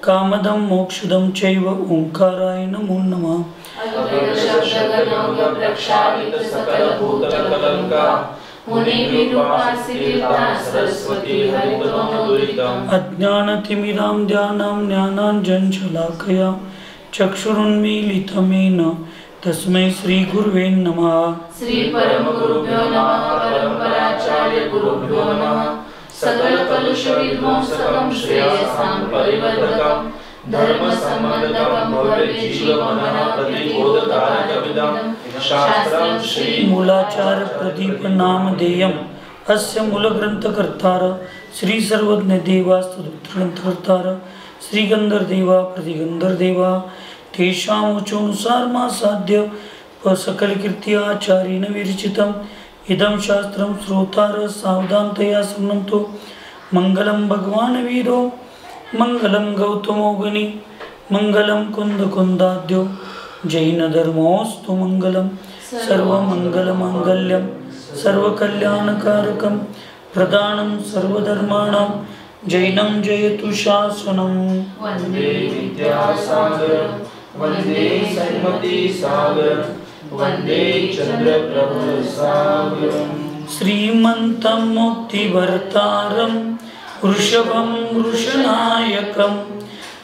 कामदं मोक्षदं चैव ओंकाराय नमो नमः। अज्ञानतिमिरां ध्यानां ज्ञानाञ्जनशलाकया चक्षुरुन्मीलितं येन तस्मै श्री गुरुवे नमः। श्री परम गुरुभ्यो नमः। परम्पराचार्य गुरुभ्यो नमः। सकल कलुष विध्वंसकं श्रेयसां परिवर्धकं धर्म संबंधकं भव्य जीवन प्रतिबोधकारकमिदं शास्त्रं श्री मूलाचार प्रदीप नामधेयम् अस्य मूलग्रंथकर्तार श्री सर्वज्ञ देवास्तुत्रग्रंथकर्तार श्री गंधर्देवा प्रतिगंधर्देवा तेषाम् उच्चानुसार साध्य व सकल कीर्ति आचार्येण विरचितम् इदं शास्त्रं श्रोतार सावधानतया शृण्वन्तु। मंगलं भगवान् वीरो मंगलं गौतमो मुनि मंगलं कुन्दकुन्दाद्यो जैनधर्मोऽस्तु मंगलं सर्वमङ्गलमाङ्गल्यं सर्वकल्याणकारकं प्रदानं सर्वधर्माणां जैनं जयतु शासनं। वन्दे विद्यासागरं वन्दे सन्मतिसागरं वन्दे चन्द्रप्रभसागरम्। श्रीमन्तं मुक्तिभर्तारं वृषभं वृषनायकं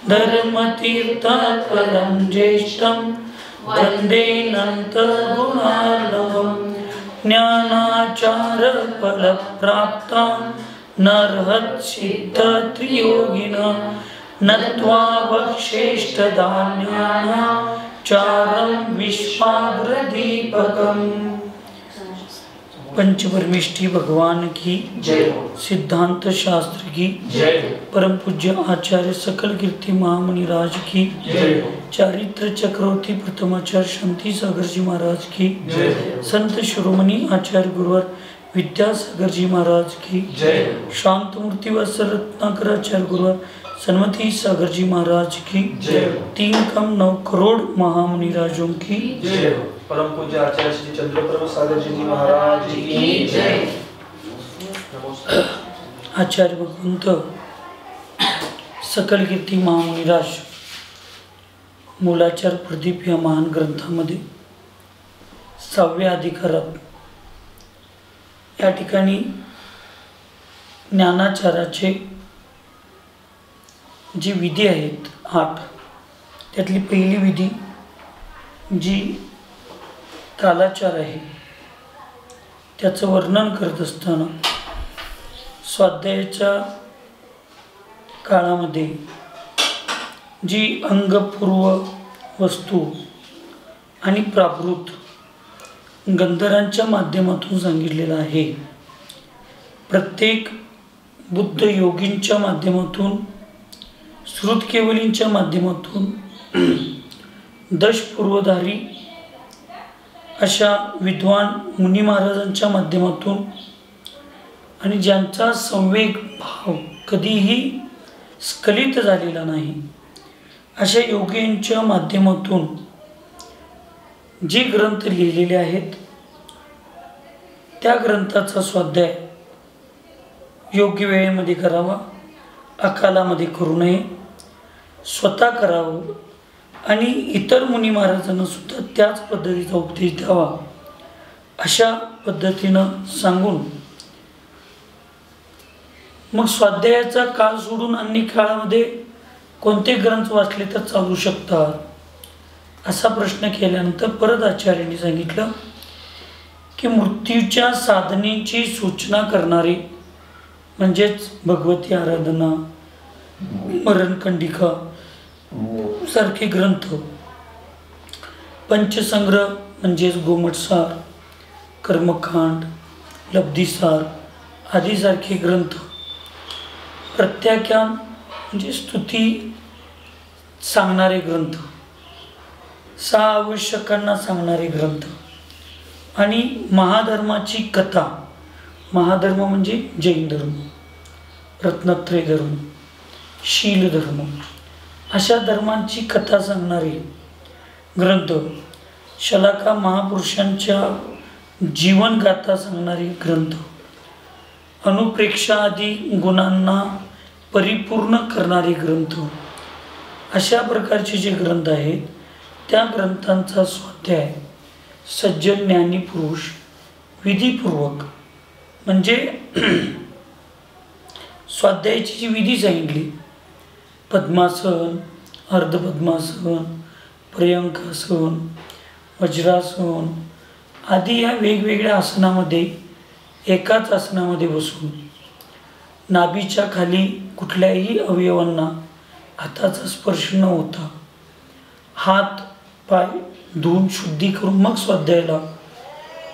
धर्मतीर्थफलं ज्येष्ठं वन्दे अनन्तगुणार्णवं। ज्ञानाचारफलप्राप्तां नरहत्सिद्धत्रियोगिनः नत्वा भक्षेष्टधान्यानां चारं विश्वाग्रदीपकम्। पंचपरमेष्ठी भगवान की जय। सिद्धांत शास्त्र की जय। परम पूज्य आचार्य सकल कीर्ति महामुनि राज की जय। चारित्र चक्रवर्ती प्रथमाचार्य शांति सागर जी महाराज की जय। संत शिरोमणि आचार्य गुरुवर विद्यासागर जी महाराज की जय। शांत मूर्ति व रत्नाकर आचार्य गुरुवर सन्मति सागर जी महाराज की जय। 3,9 करोड़ महामुनि राजों की जय। परम पूज्य आचार्य श्री चंद्रप्रभ सागर जी महाराज की जय। आचार्य भगवंत सकल कीर्ती महामुनिराज मूलाचार प्रदीप या महान ग्रंथामध्ये 6व्या अधिकारात या ठिकाणी ज्ञानाचाराचे जी विधी आहेत 8 त्यातली पहिली विधी जी कालाचार आहे त्याचं वर्णन करत असताना स्वाध्यायाच्या काळामध्ये जी अंगपूर्व वस्तू आणि प्राकृत गंधरांच्या माध्यमातून सांगितलेलं आहे। प्रत्येक बुद्ध योगींच्या माध्यमातून श्रुत केवलींच्या माध्यमातून दशपूर्वधारी अशा विद्वान मुनी महाराजांच्या माध्यमातून आणि ज्यांचा संवेग भाव कधीही स्खलित झालेला नाही अशा योगींच्या माध्यमातून जे ग्रंथ लिहिलेले आहेत त्या ग्रंथाचा स्वाध्याय योग्य वेळेमध्ये करावा, अकालामध्ये करू नये, स्वतः करावं आणि इतर मुनी महाराजांना सुद्धा त्याच पद्धतीचा उपदेश द्यावा अशा पद्धतीनं सांगून मग स्वाध्यायाचा काळ सोडून अन्य काळामध्ये कोणते ग्रंथ वाचले तर चालू शकतात असा प्रश्न केल्यानंतर परत आचार्यांनी सांगितलं की मृत्यूच्या साधनेची सूचना करणारे म्हणजेच भगवती आराधना, मरणकंडिका सारखे ग्रंथ, पंचसंग्रह म्हणजेच गोमटसार, कर्मकांड, लब्धिसार आदी सारखे ग्रंथ, प्रत्याख्यान म्हणजे स्तुती सांगणारे ग्रंथ, 6 आवश्यकांना सांगणारे ग्रंथ आणि महाधर्माची कथा, महाधर्म म्हणजे जैन धर्म, रत्नत्रय धर्म, शील धर्म अशा धर्मांची कथा सांगणारे ग्रंथ, शलाका महापुरुषांच्या जीवनगाथा सांगणारे ग्रंथ, अनुप्रेक्षा आदी गुणांना परिपूर्ण करणारे ग्रंथ अशा प्रकारचे जे ग्रंथ आहेत त्या ग्रंथांचा स्वाध्याय सज्जन ज्ञानी पुरुष विधीपूर्वक, म्हणजे स्वाध्यायाची जी विधी सांगितली, पद्मासन, अर्धपद्मासन, पर्यंकासन, वज्रासन आदी या वेगवेगळ्या आसनामध्ये एकाच आसनामध्ये बसून नाभीच्या खाली कुठल्याही अवयवांना हाताचा स्पर्श न होता हात पाय धुवून शुद्धी करून मग स्वाध्यायाला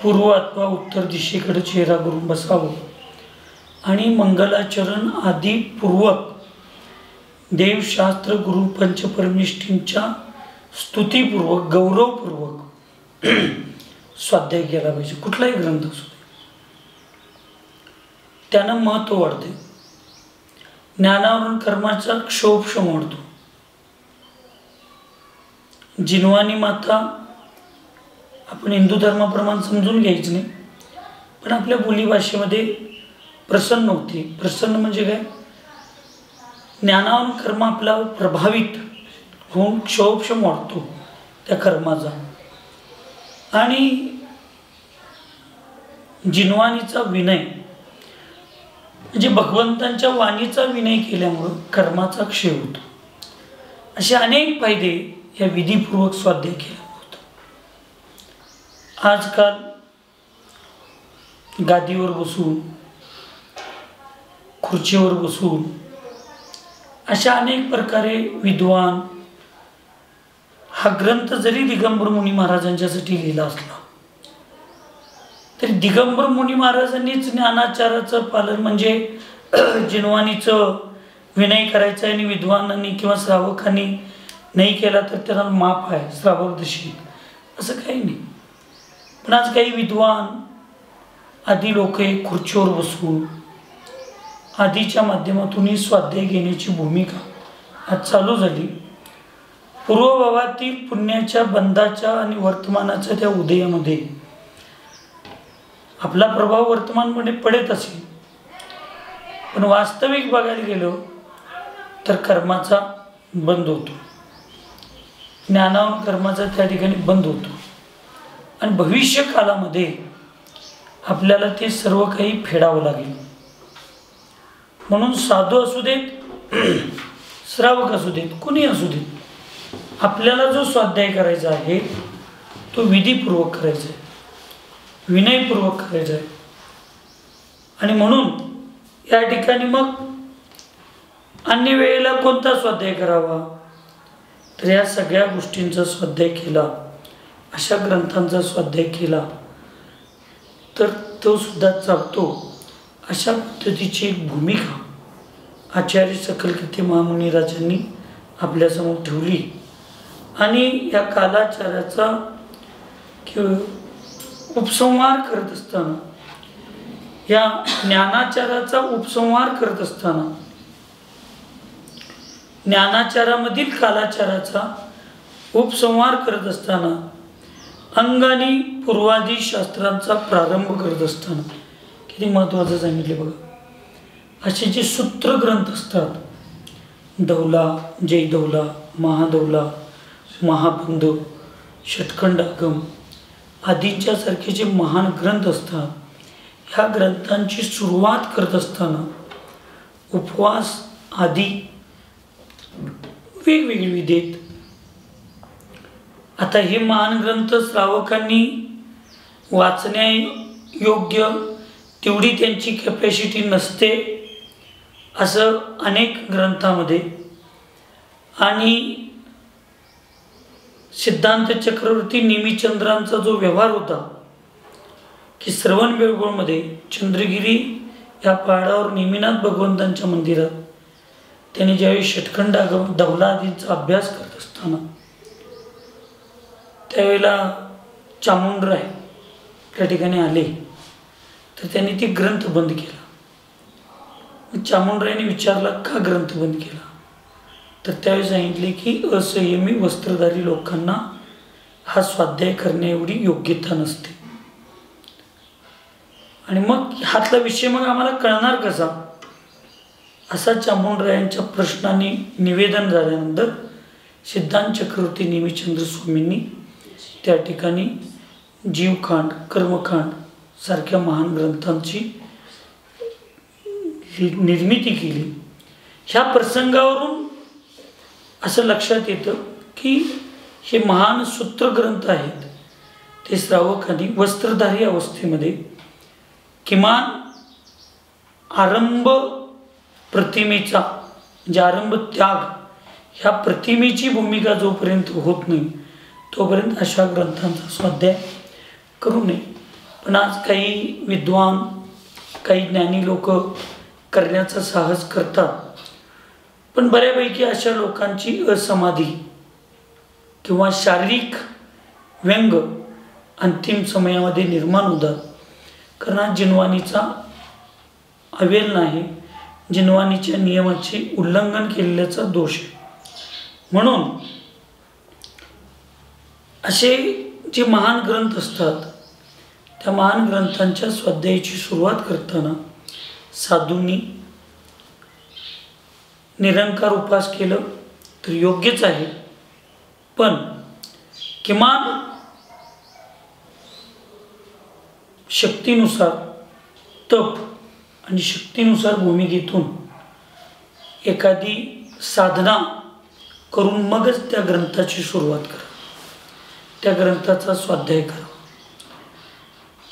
पूर्व अथवा उत्तर दिशेकडे चेहरा करून बसावं आणि मंगलाचरण आदी पूर्वक देवशास्त्र गुरु पंचपरमेष्ठींच्या स्तुतीपूर्वक गौरवपूर्वक स्वाध्याय केला पाहिजे. कुठलाही ग्रंथ असू दे, त्यानं महत्त्व वाढते. ज्ञानावरून कर्माचा क्षोभशम वाढतो. जिनवानी माता आपण हिंदू धर्माप्रमाणे समजून घ्यायचं नाही, पण आपल्या बोलीभाषेमध्ये प्रसन्न होती. प्रसन्न म्हणजे काय? ज्ञानावरून कर्म आपला प्रभावित होऊन क्षोभशम वाढतो त्या कर्माचा. आणि जिनवानीचा विनय म्हणजे भगवंतांच्या वाणीचा विनय केल्यामुळं कर्माचा क्षय होतो. असे अनेक फायदे या विधीपूर्वक स्वाध्याय केल्यामुळे होतात. आजकाल गादीवर बसून खुर्चीवर बसून अशा अनेक प्रकारे विद्वान हा ग्रंथ जरी दिगंबर मुनी महाराजांच्यासाठी लिहिला असला तरी दिगंबर मुनी महाराजांनीच ज्ञानाचाराचं पालन म्हणजे जिनवानीचं विनय करायचं आणि विद्वानांनी किंवा श्रावकांनी नाही केला तर त्याला माफ आहे श्रावक दशीत असं काही नाही. पण आज काही विद्वान आदी लोक खुर्चीवर बसून आदीच्या माध्यमातूनही स्वाध्याय घेण्याची भूमिका आज चालू झाली. पूर्वभावातील पुण्याच्या बंधाच्या आणि वर्तमानाच्या त्या उदयामध्ये आपला प्रभाव वर्तमानपणे पडत असेल, पण वास्तविक बघायला गेलो तर कर्माचा बंद होतो. ज्ञानावरून कर्माचा त्या ठिकाणी बंद होतो आणि भविष्य कालामध्ये आपल्याला ते सर्व काही फेडावं लागेल. म्हणून साधू असू देत श्रावक असू देत कोणी असू देत, आपल्याला जो स्वाध्याय करायचा आहे तो विधीपूर्वक करायचा आहे, विनयपूर्वक करायचा आहे. आणि म्हणून या ठिकाणी मग अन्य वेळेला कोणता स्वाध्याय करावा तर या सगळ्या गोष्टींचा स्वाध्याय केला, अशा ग्रंथांचा स्वाध्याय केला तर तो सुद्धा चालतो. अशा पद्धतीची एक भूमिका आचार्य सकलकीर्ती महामुनिराजांनी आपल्यासमोर ठेवली. आणि या कालाचाराचा उपसंहार करत असताना, या ज्ञानाचाराचा उपसंहार करत असताना, ज्ञानाचारामधील कालाचाराचा उपसंहार करत असताना, अंगानी पूर्वादी शास्त्रांचा प्रारंभ करत असताना किती महत्त्वाचं सांगितले बघा. असे जे सूत्र ग्रंथ असतात, दौला, जय दौला, महादौला, महाबंध, षटखंडागम आदींच्या सारखे जे महान ग्रंथ असतात, ह्या ग्रंथांची सुरुवात करत असताना उपवास आदी वेगवेगळे विधेत. आता हे महान ग्रंथ श्रावकांनी वाचण्यायोग्य तेवढी त्यांची कॅपॅसिटी नसते असं अनेक ग्रंथामध्ये. आणि सिद्धांत चक्रवर्ती नेमिचंद्रांचा जो व्यवहार होता की श्रवण बेळगोळमध्ये चंद्रगिरी या पहाडावर नेमिनाथ भगवंतांच्या मंदिरात त्यांनी ज्यावेळी षटखंड दौला आदींचा अभ्यास करत असताना त्यावेळेला चामुंडराय त्या ठिकाणी आले तर त्यांनी ते ग्रंथ बंद केला. चामुंडरायने विचारला का ग्रंथ बंद केला तर त्यावेळी सांगितले की असंयमी वस्त्रधारी लोकांना हा स्वाध्याय करण्या एवढी योग्यता नसते. आणि मग हातला विषय मग आम्हाला कळणार कसा असा चामुंडरायांच्या प्रश्नाने निवेदन झाल्यानंतर सिद्धांत चक्रवर्ती नेमिचंद्र स्वामींनी त्या ठिकाणी जीवकांड, कर्मकांड सारख्या महान ग्रंथांची निर्मिती केली. ह्या प्रसंगावरून असं लक्षात येतं की हे महान सूत्रग्रंथ आहेत ते श्रावकांनी वस्त्रधारी अवस्थेमध्ये किमान आरंभ प्रतिमेचा म्हणजे आरंभ त्याग ह्या प्रतिमेची भूमिका जोपर्यंत होत नाही तोपर्यंत अशा ग्रंथांचा स्वाध्याय करू नये. पण आज काही विद्वान, काही ज्ञानी लोक करण्याचा साहस करतात. पण बऱ्यापैकी अशा लोकांची असमाधी किंवा शारीरिक व्यंग अंतिम समयामध्ये निर्माण होतात. कारण हा जिनवानीचा अवेल नाही, जिनवानीच्या नियमाचे उल्लंघन केलेल्याचा दोष आहे. म्हणून असे जे महान ग्रंथ असतात त्या महान ग्रंथांच्या स्वाध्यायाची सुरुवात करताना साधूंनी निरंकार उपास केलं तर योग्यच आहे. पण किमान शक्तीनुसार तप आणि शक्तीनुसार भूमिकेतून एखादी साधना करून मगच त्या ग्रंथाची सुरुवात करा, त्या ग्रंथाचा स्वाध्याय करा.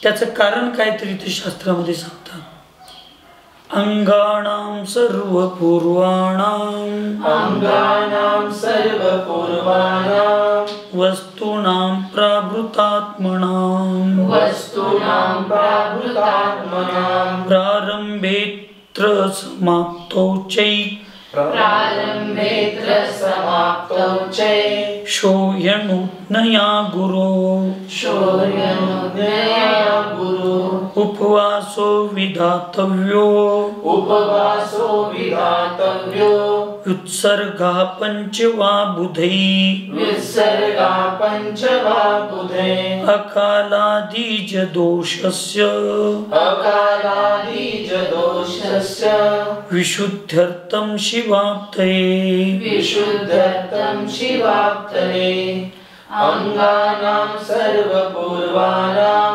त्याचं कारण काहीतरी ते शास्त्रामध्ये सांगतात. अंगाणां सर्वपूर्वाणां वस्तूनां प्रावृतात्मनां प्रारंभेऽत्र समाप्तौ चै शोयनुज्ञया गुरो उपवासो विधातव्यो व्युत्सर्गः पंचवा बुधै अकालादिज दोषस्य विशुद्ध्यर्थं शिवाप्तये अंगानां सर्वपूर्वाणां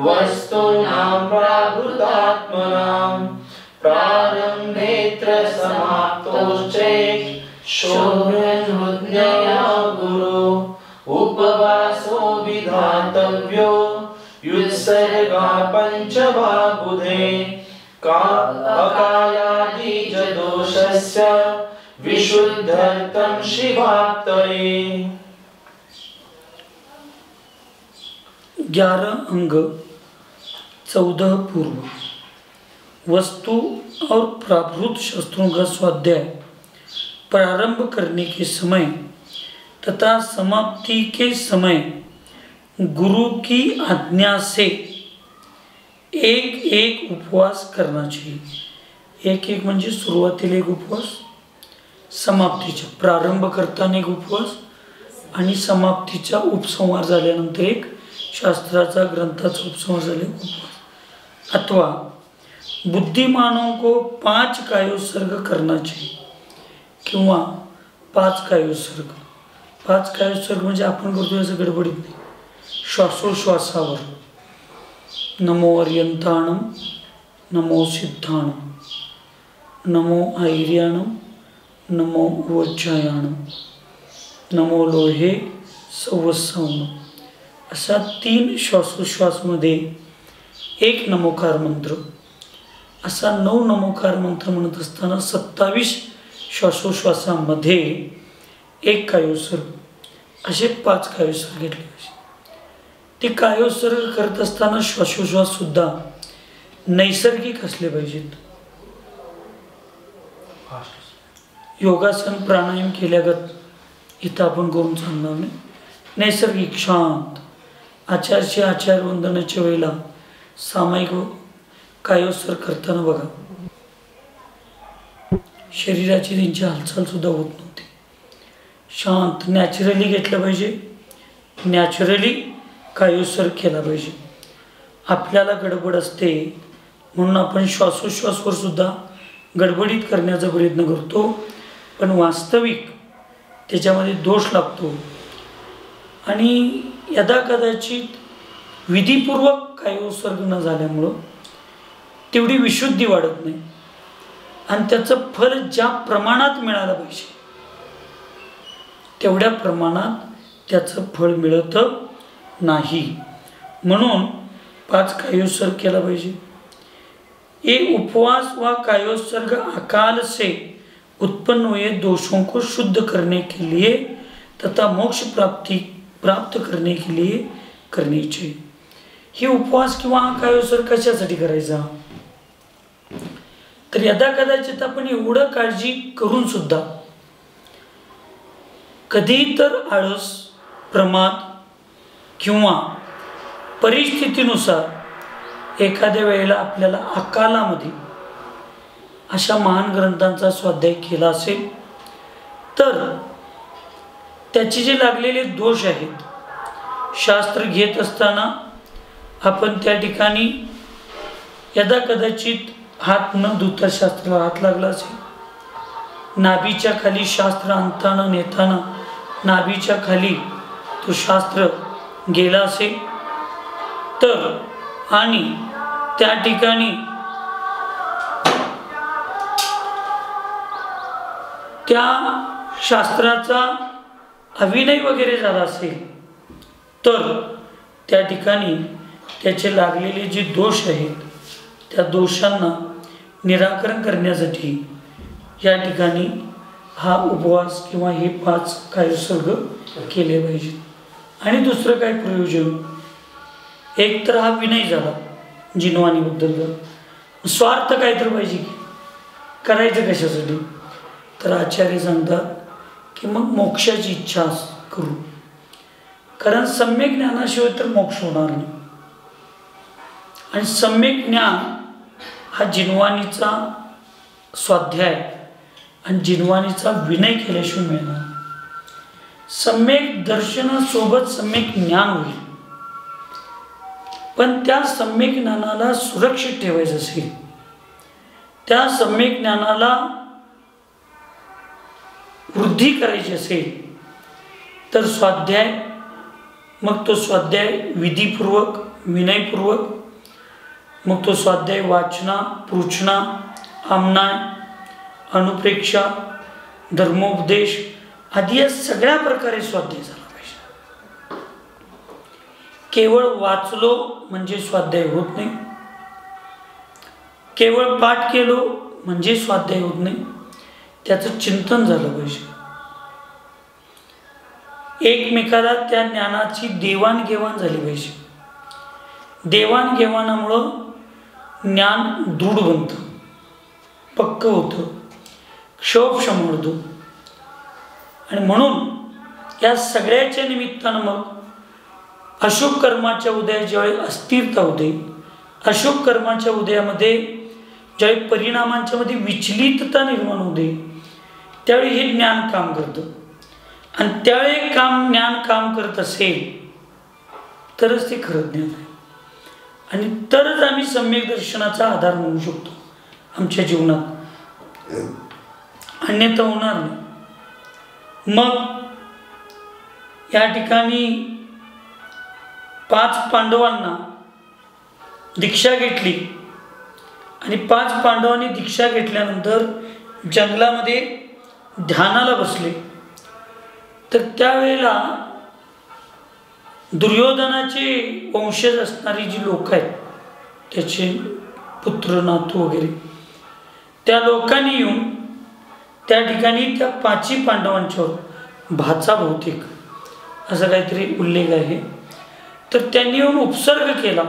वस्तूनां प्रावृतात्मनां प्रारम्भेऽत्र समाप्तौ चैक्षोर्यनुज्ञया गुरो उपवासो विधातव्यो युत्सर्गा पंचवा बुधे अकालादिज दोषस्य विशुद्धर्थं शिवाप्तये. 11 अंग 14 पूर्व वस्तु और प्राभूत शस्त्रों का स्वाध्याय प्रारंभ करने के समय तथा समाप्ति के समय गुरु की आज्ञा से एक एक उपवास करना चाहिए. एक एक म्हणजे सुरुवातीला एक उपवास, समाप्तीचा प्रारंभ करताना एक उपवास आणि समाप्तीचा उपसंहार झाल्यानंतर एक शास्त्राचा ग्रंथाचा उपसंहार झाले उपवास. अथवा बुद्धिमानों को 5 कायोत्सर्ग करना चाहिए किंवा 5 कायोत्सर्ग. 5 कायोत्सर्ग म्हणजे आपण करतो असं गडबडीत नाही, श्वासोश्वासावर. नमो अर्यंताणम, नमो सिद्धाणम, नमो ऐर्याणम, नमो वज्रायाणम, नमो लोहे संवत्सवनम. असा 3 श्वासोश्वासमध्ये एक नमोकार मंत्र, असा 9 नमोकार मंत्र म्हणत असताना 27 श्वासोश्वासामध्ये एक कायोत्सर्ग, असे 5 कायोत्सर्ग घेतले पाहिजे. ते कायोत्सर्ग करत असताना श्वासोश्वास सुद्धा नैसर्गिक असले पाहिजेत. योगासन प्राणायाम केल्यागत इथं आपण करून चालणार नाही. नैसर्गिक शांत आचारशी आचार वंदनाच्या वेळेला सामायिक कायोत्सर्ग करताना बघा शरीराची त्यांची हालचाल सुद्धा होत नव्हती. शांत नॅचरली घेतलं पाहिजे, नॅचरली कायोत्सर्ग केला पाहिजे. आपल्याला गडबड असते म्हणून आपण श्वासोश्वासवर सुद्धा गडबडीत करण्याचा प्रयत्न करतो. पण वास्तविक त्याच्यामध्ये दोष लागतो आणि यदा कदाचित विधीपूर्वक कायोत्सर्ग न झाल्यामुळं तेवढी विशुद्धी वाढत नाही आणि त्याचं फल ज्या प्रमाणात मिळालं पाहिजे तेवढ्या प्रमाणात त्याचं फळ मिळत नाही. म्हणून 5 कायोत्सर्ग केला पाहिजे. ये उपवास व कायोत्सर्ग अकाल से उत्पन्न हुए दोषों को शुद्ध करने के लिए तथा मोक्ष प्राप्त करने के लिए करनी चाहिए. हे उपवास किंवा कायोत्सर्ग कशासाठी करायचा? तर यदा कदाचित आपण एवढं काळजी करून सुद्धा कधी तर आळस, प्रमाद किंवा परिस्थितीनुसार एखाद्या वेळेला आपल्याला अकालामध्ये अशा महान ग्रंथांचा स्वाध्याय केला असेल तर त्याचे जे लागलेले दोष आहेत, शास्त्र घेत असताना आपण त्या ठिकाणी यदा कदाचित हात न धुता शास्त्राला हात लागला असेल, नाभीच्या खाली शास्त्र आणताना नेताना नाभीच्या खाली तो शास्त्र गेला असेल तर आणि त्या ठिकाणी त्या शास्त्राचा अभिनय वगैरे झाला असेल तर त्या ठिकाणी त्याचे लागलेले जे दोष आहेत त्या दोषांना निराकरण करण्यासाठी या ठिकाणी हा उपवास किंवा हे 5 कायोत्सर्ग केले पाहिजेत. आणि दुसरं काय प्रयोजन? एक तर हा विनय झाला जिनवाणीबद्दल. स्वार्थ काय तर पाहिजे की करायचं कशासाठी? तर आचार्य सांगतात की मग मोक्षाची इच्छा करू, कारण सम्यक ज्ञानाशिवाय तर मोक्ष होणार नाही. आणि सम्यक ज्ञान हा जिनवाणीचा स्वाध्याय आणि जिनवाणीचा विनय केल्याशिवाय मिळणार. सम्यक दर्शनासोबत सम्यक ज्ञान होईल, पण त्या सम्यक ज्ञानाला सुरक्षित ठेवायचं असेल, त्या सम्यक ज्ञानाला वृद्धी करायची असेल तर स्वाध्याय, मग तो स्वाध्याय विधीपूर्वक विनयपूर्वक, मग तो स्वाध्याय वाचना, पृच्छना, आमनाय, अनुप्रेक्षा, धर्मोपदेश आदी या सगळ्या प्रकारे स्वाध्याय झाला पाहिजे. केवळ वाचलो म्हणजे स्वाध्याय होत नाही, केवळ पाठ केलो म्हणजे स्वाध्याय होत नाही, त्याचं चिंतन झालं पाहिजे. एकमेकाला त्या ज्ञानाची देवाणघेवाण झाली पाहिजे. देवाणघेवाणामुळं ज्ञान दृढ बनतं, पक्क होतं, क्षोभक्षम होतो. आणि म्हणून या सगळ्याच्या निमित्तानं मग अशुभ कर्माच्या उदयात ज्यावेळी अस्थिरता होते, अशुभ कर्माच्या उदयामध्ये ज्यावेळी परिणामांच्या मध्ये विचलितता निर्माण होते, त्यावेळी हे ज्ञान काम करतं. आणि त्यावेळी ज्ञान काम करत असेल तरच ते खरं ज्ञान आहे आणि तरच आम्ही सम्यक दर्शनाचा आधार म्हणू शकतो आमच्या जीवनात, अन्यथा होणार नाही. मग या ठिकाणी 5 पांडवांना दीक्षा घेतली आणि 5 पांडवांनी दीक्षा घेतल्यानंतर जंगलामध्ये ध्यानाला बसले. तर त्यावेळेला दुर्योधनाचे वंशज असणारी जी लोक आहेत, त्याचे पुत्र नातू वगैरे, त्या लोकांनी येऊन त्या ठिकाणी त्या 5 पांडवांच्यावर भाचा बहुतेक असं काहीतरी उल्लेख आहे, तर त्यांनी येऊन उपसर्ग केला.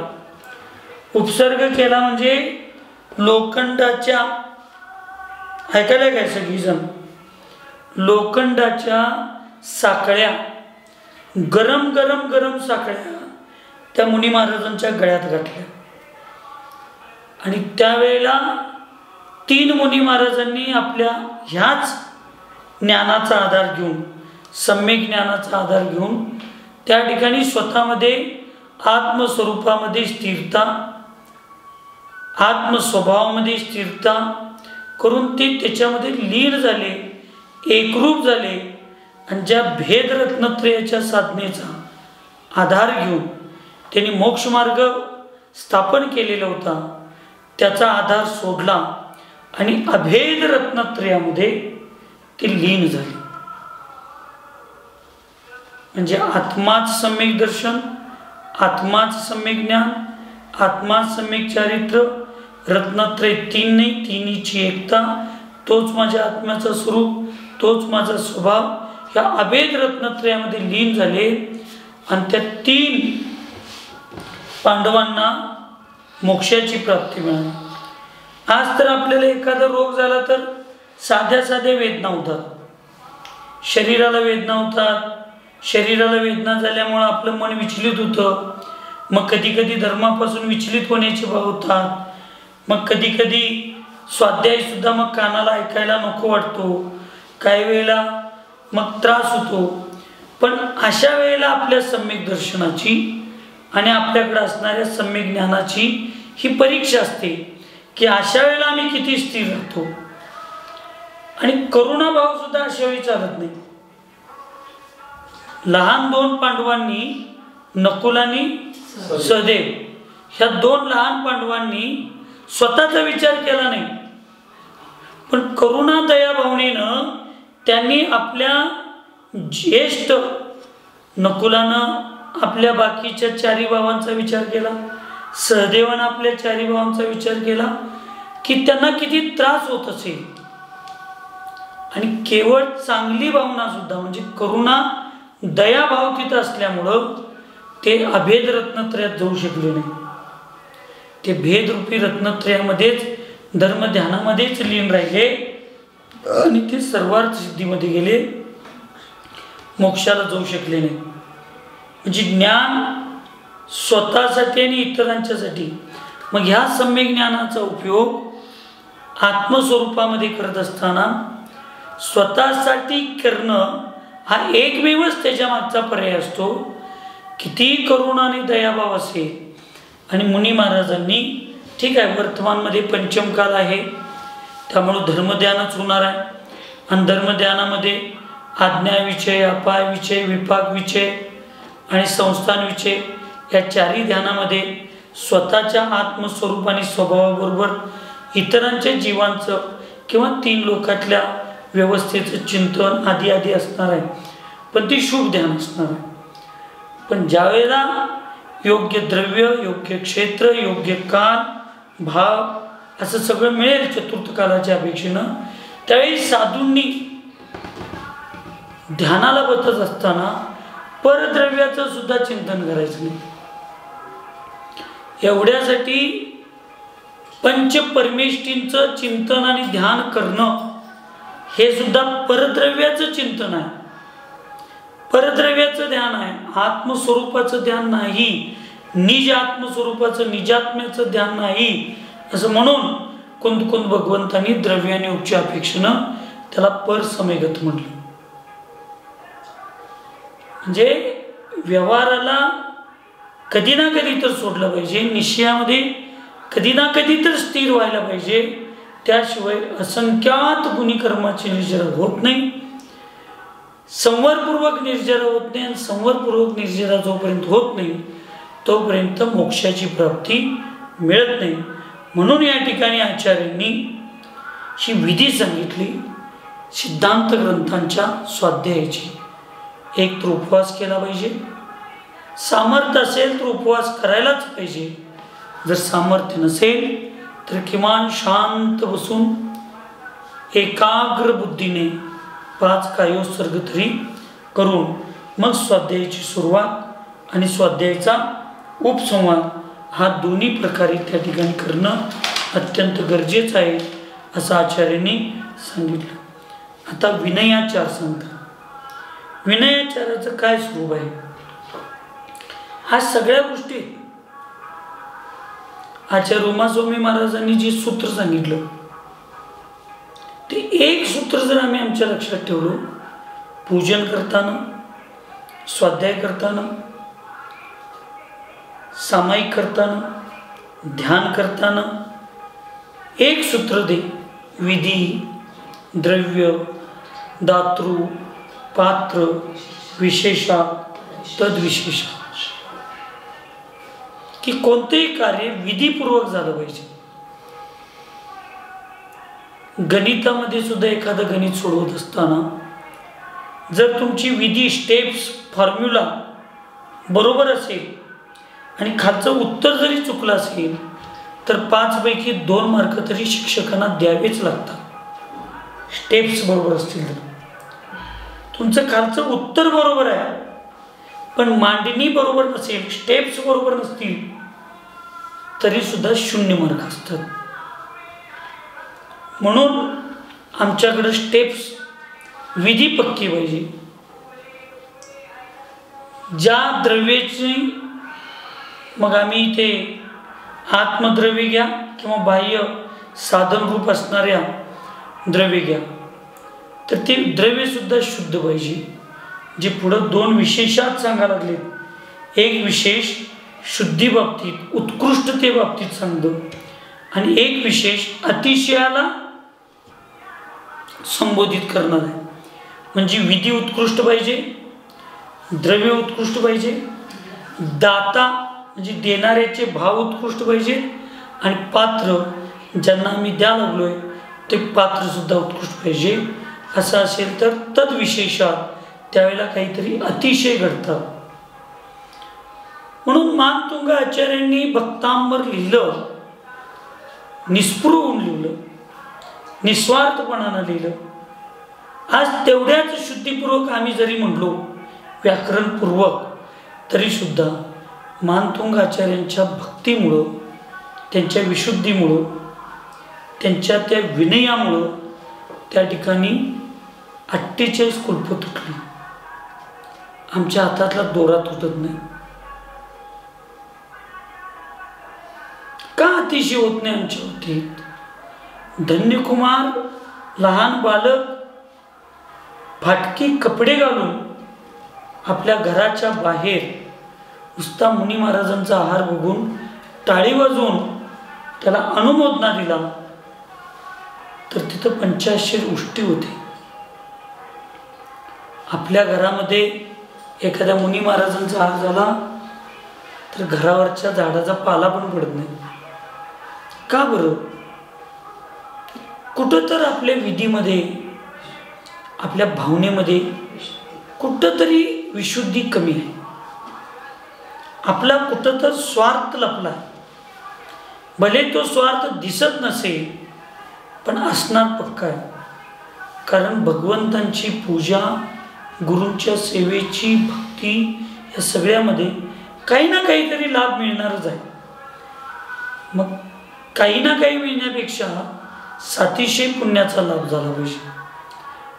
उपसर्ग केला म्हणजे लोखंडाच्या, ऐकायला काय सगळीजण, लोखंडाच्या साखळ्या, गरम गरम गरम साखळ्या त्या मुनी महाराजांच्या गळ्यात घातल्या. आणि त्यावेळेला 3 मुनी महाराजांनी आपल्या ह्याच ज्ञानाचा आधार घेऊन, सम्यक ज्ञानाचा आधार घेऊन त्या ठिकाणी स्वतःमध्ये आत्मस्वरूपामध्ये स्थिरता, आत्मस्वभावामध्ये स्थिरता करून ते त्याच्यामध्ये लीन झाले, एकरूप झाले आणि ज्या भेद रत्नत्रयाच्या साधनेचा आधार घेऊन त्यांनी मोक्षमार्ग स्थापन केलेला होता, त्याचा आधार सोडला आणि अभेद रत्नत्रयामध्ये ते लीन झाले. म्हणजे आत्माच सम्यक दर्शन, आत्माच सम्यक ज्ञान, आत्माच सम्यक चारित्र्य, रत्नत्रय तीन नाही, तिन्हीची एकता, तोच माझ्या आत्म्याचं स्वरूप, तोच माझा स्वभाव, ह्या अभेद रत्नत्रयामध्ये लीन झाले. आणि त्या 3 पांडवांना मोक्षाची प्राप्ती मिळाली. आज तर आपल्याला एखादा रोग झाला तर साध्या साध्या वेदना होतात, शरीराला वेदना होतात. शरीराला वेदना झाल्यामुळं आपलं मन विचलित होतं. मग कधी कधी धर्मापासून विचलित होण्याचे भाव होतात. मग कधी कधी स्वाध्याय सुद्धा मग कानाला ऐकायला नको वाटतो, काही वेळेला मग त्रास होतो. पण अशा वेळेला आपल्या सम्यक दर्शनाची आणि आपल्याकडे असणाऱ्या सम्यक ज्ञानाची ही परीक्षा असते की अशा वेळेला आम्ही किती स्थिर राहतो. आणि करुणाभाव सुद्धा अशा वेळी चालत नाही. लहान 2 पांडवांनी, नकुल आणि सहदेव, ह्या 2 लहान पांडवांनी स्वतःचा विचार केला नाही, पण करुणा दया भावनेनं त्यांनी आपल्या ज्येष्ठ नकुलानं आपल्या बाकीच्या 4 भावांचा विचार केला, सहदेवानं आपल्या 4 भावांचा विचार केला की त्यांना किती त्रास होत असेल. आणि केवळ चांगली भावना सुद्धा म्हणजे करुणा दयाभाव तिथं असल्यामुळं ते अभेद रत्नत्रयात जाऊ शकले नाही. ते भेदरूपी रत्नत्रयामध्येच धर्म ध्यानामध्येच लीन राहिले आणि ते सर्वार्थ सिद्धीमध्ये गेले, मोक्षाला जाऊ शकले नाही. म्हणजे ज्ञान स्वतःसाठी आणि इतरांच्यासाठी. मग ह्या सम्यक ज्ञानाचा उपयोग आत्मस्वरूपामध्ये करत असताना स्वतःसाठी करणं हा एकमेवच त्याच्या मागचा पर्याय असतो. किती करुणा आणि दयाभाव असेल. आणि मुनी महाराजांनी ठीक आहे, वर्तमानमध्ये पंचमकाल आहे, त्यामुळं धर्मध्यानच होणार आहे. आणि धर्मध्यानामध्ये आज्ञाविषय, अपायविषय, विपाकविषय आणि संस्थानविषय या 4ही ध्यानामध्ये स्वतःच्या आत्मस्वरूप आणि स्वभावाबरोबर इतरांच्या जीवांचं किंवा 3 लोकातल्या व्यवस्थेचं चिंतन आदी आदी असणार आहे. पण ती शुभ ध्यान असणार आहे. पण ज्यावेळेला योग्य द्रव्य, योग्य क्षेत्र, योग्य काल, भाव असं सगळं मिळेल चतुर्थ कालाच्या अपेक्षेनं, त्यावेळी साधूंनी ध्यानाला बसत असताना परद्रव्याचं सुद्धा चिंतन करायचं नाही. एवढ्यासाठी पंचपरमेष्ठींचं चिंतन आणि ध्यान करणं हे सुद्धा परद्रव्याचं चिंतन आहे, परद्रव्याचं ध्यान आहे. आत्मस्वरूपाचं ध्यान नाही, निज आत्मस्वरूपाचं निजात्म्याचं ध्यान नाही. असं म्हणून कुंद भगवंतांनी द्रव्य आणि उच्च अपेक्षेनं त्याला परसमयगत म्हटलं. म्हणजे व्यवहाराला कधी ना कधी तर सोडलं पाहिजे, निश्चयामध्ये कधी ना कधी तर स्थिर व्हायला पाहिजे. त्याशिवाय असंख्यात गुणीकर्माची निर्जरा होत नाही, संवरपूर्वक निर्जरा होत नाही. आणि संवरपूर्वक निर्जरा जोपर्यंत होत नाही तोपर्यंत मोक्षाची प्राप्ती मिळत नाही. म्हणून या ठिकाणी आचार्यांनी ही विधी सांगितली सिद्धांत ग्रंथांच्या स्वाध्यायाची. एक तर उपवास केला पाहिजे, सामर्थ्य असेल तर उपवास करायलाच पाहिजे. जर सामर्थ्य नसेल तर किमान शांत बसून एकाग्र बुद्धीने 5 कायोत्सर्ग तरी करून मग स्वाध्यायाची सुरुवात आणि स्वाध्यायाचा उपसंवाद हा दोन्ही प्रकारे त्या ठिकाणी करणं अत्यंत गरजेचं आहे असं आचार्यांनी सांगितलं. आता विनयाचार सांगतात. विनयाचाराचं काय स्वरूप आहे? हा सगळ्या गोष्टी आचार्य उमास्वामी महाराजांनी जे सूत्र सांगितलं ते एक सूत्र जर आम्ही आमच्या लक्षात ठेवलं, पूजन करताना, स्वाध्याय करताना, सामायिक करताना, ध्यान करताना एक सूत्र दे. विधी, द्रव्य, दातृ, पात्र, विशेषा, तद्विशेषा, की कोणतेही कार्य विधीपूर्वक झालं पाहिजे. गणितामध्ये सुद्धा एखादं गणित सोडवत असताना जर तुमची विधी, स्टेप्स, फॉर्म्युला बरोबर असेल आणि खालचं उत्तर जरी चुकलं असेल तर 5 पैकी 2 मार्क तरी शिक्षकांना द्यावेच लागतात. स्टेप्स बरोबर असतील तर. तुमचं खालचं उत्तर बरोबर आहे पण मांडणी बरोबर नसेल, स्टेप्स बरोबर नसतील तरी सुद्धा 0 मार्क असतात. म्हणून आमच्याकडे स्टेप्स, विधी पक्की पाहिजे. ज्या द्रव्याची, मग आम्ही इथे आत्मद्रव्य घ्या किंवा बाह्य साधन रूप असणाऱ्या द्रव्य घ्या, तर ते द्रव्य सुद्धा शुद्ध पाहिजे. जे पुढं 2 विशेषात सांगायला लागले, एक विशेष शुद्धी बाबतीत, उत्कृष्टते बाबतीत सांगतो आणि एक विशेष अतिशयाला संबोधित करणार आहे. म्हणजे विधी उत्कृष्ट पाहिजे, द्रव्य उत्कृष्ट पाहिजे, दाता म्हणजे देणाऱ्याचे भाव उत्कृष्ट पाहिजे आणि पात्र ज्यांना आम्ही द्या लागलोय ते पात्र सुद्धा उत्कृष्ट पाहिजे. असं असेल तर तद्विशेषात त्यावेळेला काहीतरी अतिशय घडतात. म्हणून मानतुंग आचार्यांनी भक्तांवर लिहिलं, निस्पृह होऊन लिहिलं, निस्वार्थपणानं लिहिलं. आज तेवढ्याच शुद्धीपूर्वक आम्ही जरी म्हणलो व्याकरणपूर्वक, तरी सुद्धा मानतुंग आचार्यांच्या भक्तीमुळं, त्यांच्या विशुद्धीमुळं, त्यांच्या त्या विनयामुळं त्या ठिकाणी 48 कुलपं तुटली. आमच्या हातातला दोरा तुटत नाही. का अतिशय होत नाही आमच्या बाबतीत? धन्यकुमार लहान बालक फाटकी कपडे घालून आपल्या घराच्या बाहेर नुसता मुनी महाराजांचा आहार बघून टाळी वाजवून त्याला अनुमोदना दिला तर तिथं 85 उष्टी होते. आपल्या घरामध्ये एखाद्या मुनी महाराजांचा आहार झाला तर घरावरच्या झाडाचा पाला पण पडत नाही. का बरं? कुठं तर आपल्या विधीमध्ये, आपल्या भावनेमध्ये कुठं तरी विशुद्धी कमी आहे. आपला कुठं तर स्वार्थ लपला. भले तो स्वार्थ दिसत नसेल पण असणार पक्का आहे. कारण भगवंतांची पूजा, गुरूंच्या सेवेची भक्ती, या सगळ्यामध्ये काही ना काहीतरी लाभ मिळणारच आहे. मग काही ना काही मिळण्यापेक्षा 700 पुण्याचा लाभ झाला पाहिजे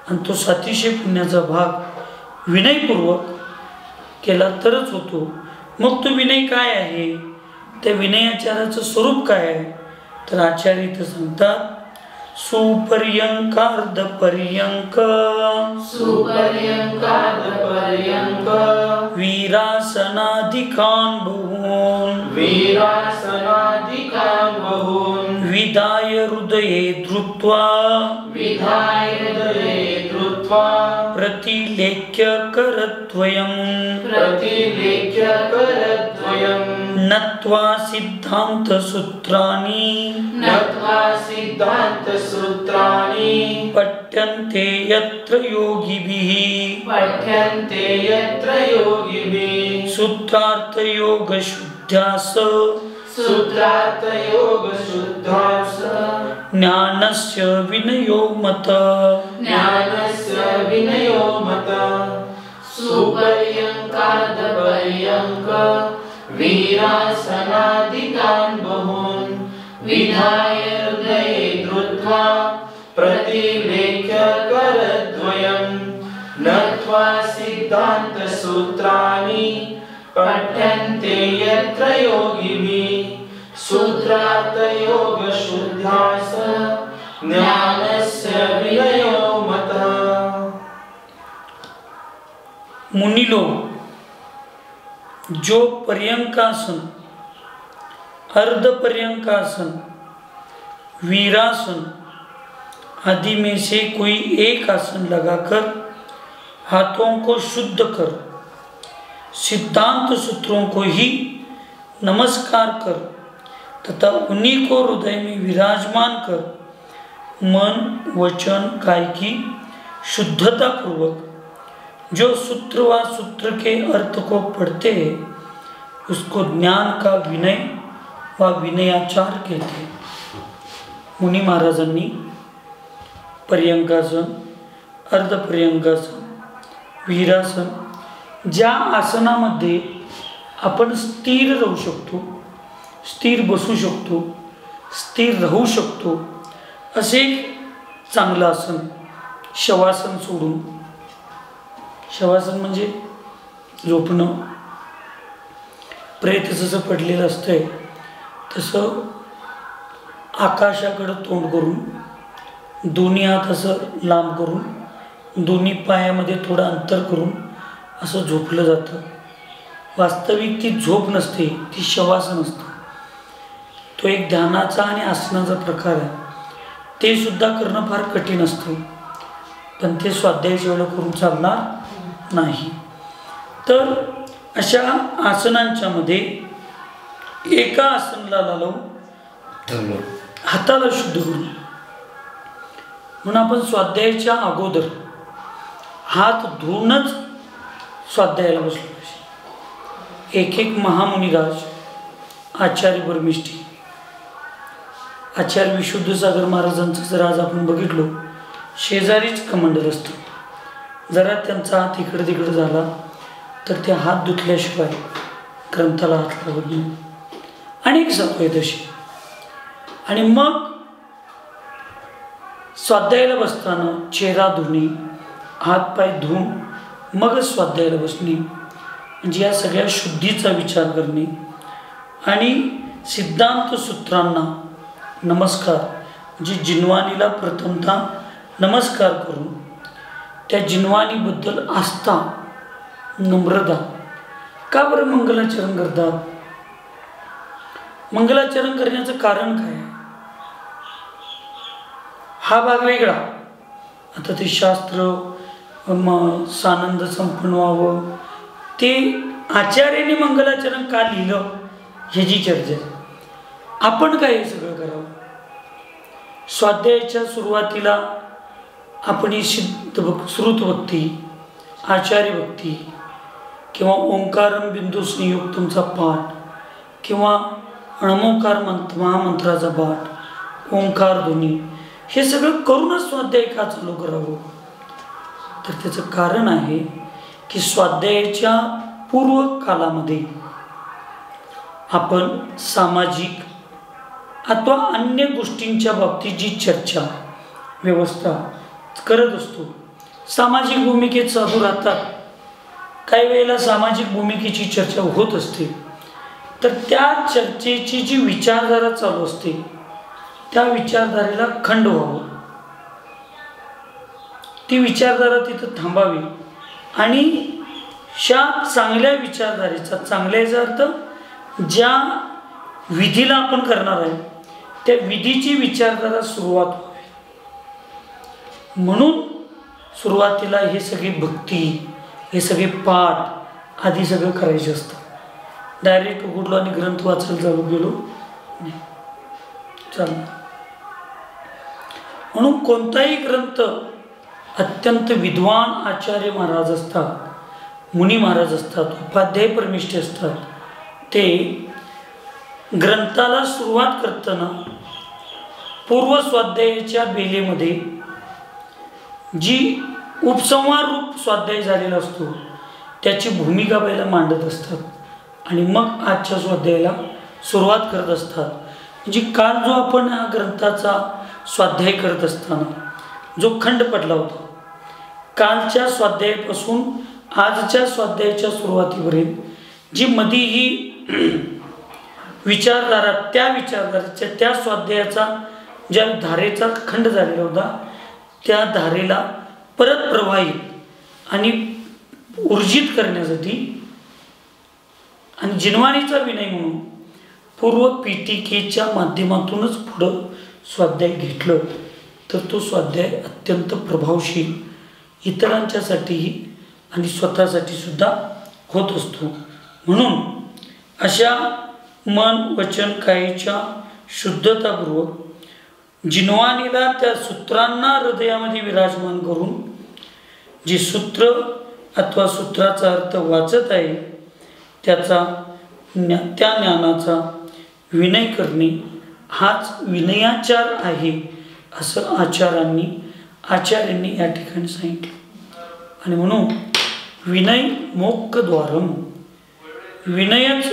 आणि तो 700 पुण्याचा भाग विनयपूर्वक केला तरच होतो. मग तो विनय काय आहे? त्या विनयाचाराचं स्वरूप काय आहे? तर आचार्य इथं सांगतात, सुपर्यंकार्ध पर्यंक, सुपर्यंकार्ध पर्यंक, वीरासनाधिकान बहून, वीरासनाधिकान बहून, विधाय हृदये धृत्वा, विधाय हृदये धृत्वा, प्रतिलेख्य करद्वयम्, प्रतिलेख्य करद्वयम्, नत्वा सिद्धांत सूत्राणि, नत्वा सिद्धांत सूत्राणि, पठ्यन्ते यत्र योगिभिः, पठ्यन्ते यत्र योगिभिः, सूत्रार्थ योग शुद्ध्यास, सूत्रार्थ योग शुद्धास, ज्ञानस्य विनयो मत, ज्ञानस्य विनयो मत, सुपर्यंकार्ध पर्यंक, वीरासनाधिकान बहून, विधाय हृदये धृत्वा, प्रतिलेख्य करद्वयम्, नत्वा सिद्धांत सूत्राणि, पठ्यन्ते यत्र योगिभिः, सूत्रार्थ योग शुद्धास, ज्ञानस्य विनयो मतः. मुनि लोग जो पर्यंकासन, अर्ध पर्यंकासन, वीरासन आदि में से कोई एक आसन लगाकर हाथों को शुद्ध कर, सिद्धांत सूत्रों को ही नमस्कार कर तथा उन्हीं को हृदय में विराजमान कर मन वचन काय की शुद्धता पूर्वक जो सूत्र व सूत्र के अर्थ को पढ़ते हैं उसको ज्ञान का विनय व विनयाचार कहते हैं. मुनी महाराजांनी पर्यंकासन, अर्धपर्यंकासन, वीरासन ज्या आसनामध्ये आपण स्थिर राहू शकतो, स्थिर बसू शकतो, स्थिर राहू शकतो असे एक चांगलं आसन शवासन सोडून, शवासन म्हणजे झोपणं, प्रेत जसं पडलेलं असतंय तसं आकाशाकडे तोंड करून दोन्ही हात असं लांब करून दोन्ही पायामध्ये थोडं अंतर करून असं झोपलं जातं. वास्तविक ती झोप नसते, ती शवासन असतं. तो एक ध्यानाचा आणि आसनाचा प्रकार आहे. ते सुद्धा करणं फार कठीण असतं, पण ते स्वाध्यायाच्या वेळेला करून चालणार नाही. तर अशा आसनांच्या मध्ये एका आसनाला लावून हाताला शुद्ध करून, म्हणून आपण स्वाध्यायाच्या अगोदर हात धुवूनच स्वाध्यायाला बसलो पाहिजे. एक एक महामुनिराज, आचार्य परमिष्ठी, आचार्य विशुद्ध सागर महाराजांचं जर आज आपण बघितलो, शेजारीच कमंडल असतं. जरा त्यांचा हात इकडे तिकडे झाला तर ते हात धुतल्याशिवाय ग्रंथाला हात लागत नाही. अनेक साधू आहेत अशी. आणि मग स्वाध्यायाला बसताना चेहरा धुणे, हातपाय धुवून मगच स्वाध्यायाला बसणे, म्हणजे या सगळ्या शुद्धीचा विचार करणे आणि सिद्धांत सूत्रांना नमस्कार, म्हणजे जिन्वानीला प्रथमतः नमस्कार करून त्या जिन्वानीबद्दल आस्था, नम्रता. का बरं मंगलाचरण करतात? मंगलाचरण करण्याचं कारण काय? हा भाग वेगळा. आता ते शास्त्र सानंद संपन्न व्हावं, ते आचार्याने मंगलाचरण का लिहिलं ह्याची चर्चा आहे. आपण काय हे सगळं करावं? स्वाध्यायाच्या सुरुवातीला आपण ही श्रुत भक्ती, आचार्य भक्ती किंवा ओंकारम बिंदू संयुक्तमचा पाठ किंवा अणमोकार महामंत्राचा पाठ, ओंकार ध्वनी, हे सगळं करूनच स्वाध्याय का चालू करावं? तर त्याचं कारण आहे की स्वाध्यायाच्या पूर्व कालामध्ये आपण सामाजिक अथवा अन्य गोष्टींच्या बाबतीत जी चर्चा व्यवस्था करत असतो, सामाजिक भूमिकेत साधू राहतात. काही वेळेला सामाजिक भूमिकेची चर्चा होत असते, तर त्या चर्चेची जी विचारधारा चालू असते त्या विचारधारेला खंड व्हावं, ती विचारधारा तिथं थांबावी आणि ह्या चांगल्या विचारधारेचा, चांगल्याचा अर्थ ज्या विधीला आपण करणार आहे त्या विधीची विचारधारा सुरुवात व्हावी. म्हणून सुरुवातीला हे सगळी भक्ती, हे सगळे पाठ आधी सगळं करायचे असतं. डायरेक्ट उघडलो आणि ग्रंथ वाचायला चालू गेलो नाही चालणार. म्हणून कोणताही ग्रंथ अत्यंत विद्वान आचार्य महाराज असतात, मुनी महाराज असतात, उपाध्याय परमिष्ठी असतात, ते ग्रंथाला सुरुवात करताना पूर्व स्वाध्यायाच्या बेलेमध्ये जी उपसंहार रूप स्वाध्याय झालेला असतो त्याची भूमिका पहिला मांडत असतात आणि मग आजच्या स्वाध्यायाला सुरुवात करत असतात. म्हणजे काल जो आपण या ग्रंथाचा स्वाध्याय करत असताना जो खंड पडला होता, कालच्या स्वाध्यायापासून आजच्या स्वाध्यायाच्या सुरुवातीपर्यंत जी मधी ही विचारधारा, त्या विचारधारेच्या त्या स्वाध्यायाचा ज्या धारेचा खंड झालेला होता त्या धारेला परत प्रवाहित आणि ऊर्जित करण्यासाठी आणि जिन्वानीचा विनय म्हणून पूर्व पीठिकेच्या माध्यमातूनच पुढं स्वाध्याय घेतलं तर तो स्वाध्याय अत्यंत प्रभावशील, इतरांच्यासाठीही आणि स्वतःसाठी सुद्धा होत असतो. म्हणून अशा मन वचन कायेच्या शुद्धतापूर्वक जिनवानीला त्या सूत्रांना हृदयामध्ये विराजमान करून जे सूत्र अथवा सूत्राचा अर्थ वाचत आहे त्या ज्ञानाचा विनय करणे हाच विनयाचार आहे असं आचार्यांनी या ठिकाणी सांगितलं. आणि म्हणून विनय मोक्षद्वारम, विनयच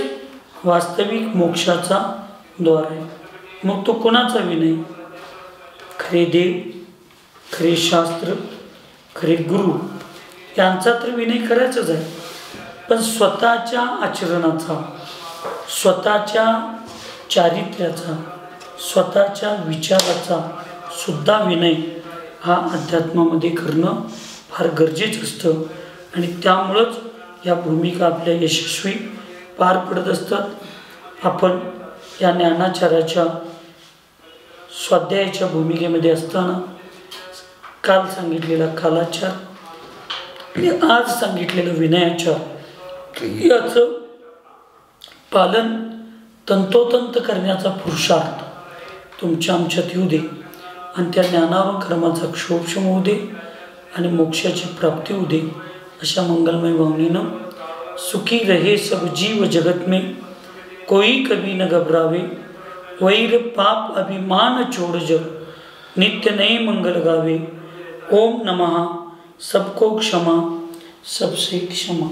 वास्तविक मोक्षाचा द्वार आहे. मग तो कोणाचा विनय? खरे देव, खरे शास्त्र, खरे गुरु यांचा तर विनय करायचाच आहे. पण स्वतःच्या आचरणाचा, स्वतःच्या चारित्र्याचा, स्वतःच्या विचाराचा सुद्धा विनय हा अध्यात्मामध्ये करणं फार गरजेचं असतं. आणि त्यामुळंच या भूमिका आपल्या यशस्वी पार पडत असतात. आपण या ज्ञानाचाराच्या स्वाध्यायाच्या भूमिकेमध्ये असताना काल सांगितलेला कालाचार आणि आज सांगितलेलं विनयाचार याचं पालन तंतोतंत करण्याचा पुरुषार्थ तुमच्या आमच्यात येऊ दे. आणि त्या ज्ञानावर कर्माचा क्षोभशम होऊ दे आणि मोक्षाची प्राप्ती होऊ दे. अशा मंगलमय भावनेनं सुखी रहे सब जीव जगत में, कोई कभी न घबरावे, वैर पाप अभिमान छोड़ जग, नित्य नए मंगल गावे. ओम नमः. सबको क्षमा, सबसे क्षमा.